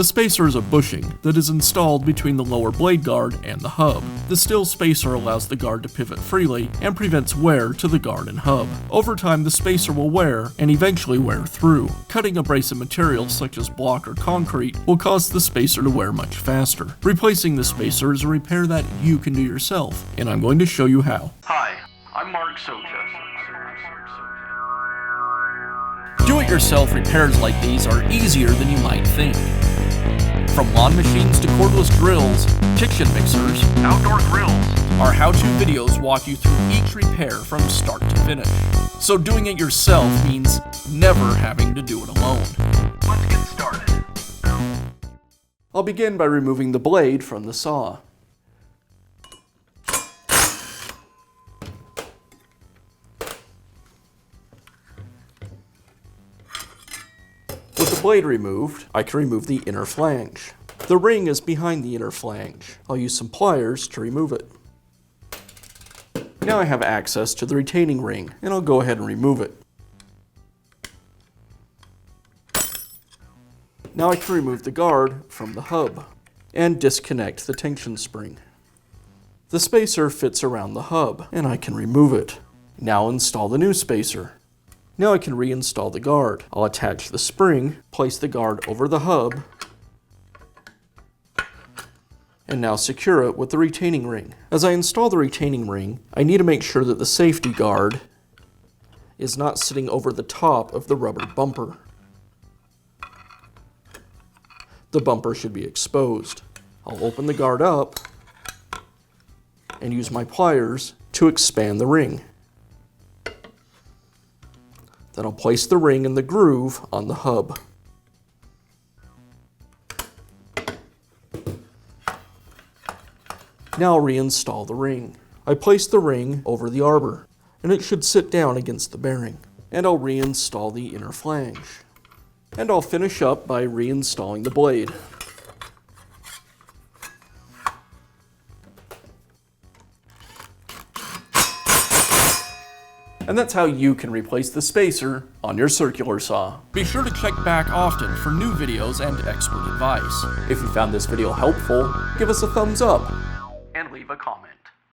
The spacer is a bushing that is installed between the lower blade guard and the hub. The steel spacer allows the guard to pivot freely and prevents wear to the guard and hub. Over time, the spacer will wear and eventually wear through. Cutting abrasive materials such as block or concrete will cause the spacer to wear much faster. Replacing the spacer is a repair that you can do yourself, and I'm going to show you how. Hi, I'm Mark Socha. Do-it-yourself repairs like these are easier than you might think. From lawn machines to cordless drills, kitchen mixers, Outdoor grills. our how-to videos walk you through each repair from start to finish. So doing it yourself means never having to do it alone. Let's get started. I'll begin by removing the blade from the saw. With the blade removed, I can remove the inner flange. The ring is behind the inner flange. I'll use some pliers to remove it. Now I have access to the retaining ring, and I'll go ahead and remove it. Now I can remove the guard from the hub and disconnect the tension spring. The spacer fits around the hub, and I can remove it. Now install the new spacer. Now I can reinstall the guard. I'll attach the spring, place the guard over the hub, and now secure it with the retaining ring. As I install the retaining ring, I need to make sure that the safety guard is not sitting over the top of the rubber bumper. The bumper should be exposed. I'll open the guard up and use my pliers to expand the ring. Then I'll place the ring in the groove on the hub. Now I'll reinstall the ring. I place the ring over the arbor, and it should sit down against the bearing. And I'll reinstall the inner flange. And I'll finish up by reinstalling the blade. And that's how you can replace the spacer on your circular saw. Be sure to check back often for new videos and expert advice. If you found this video helpful, give us a thumbs up And leave a comment.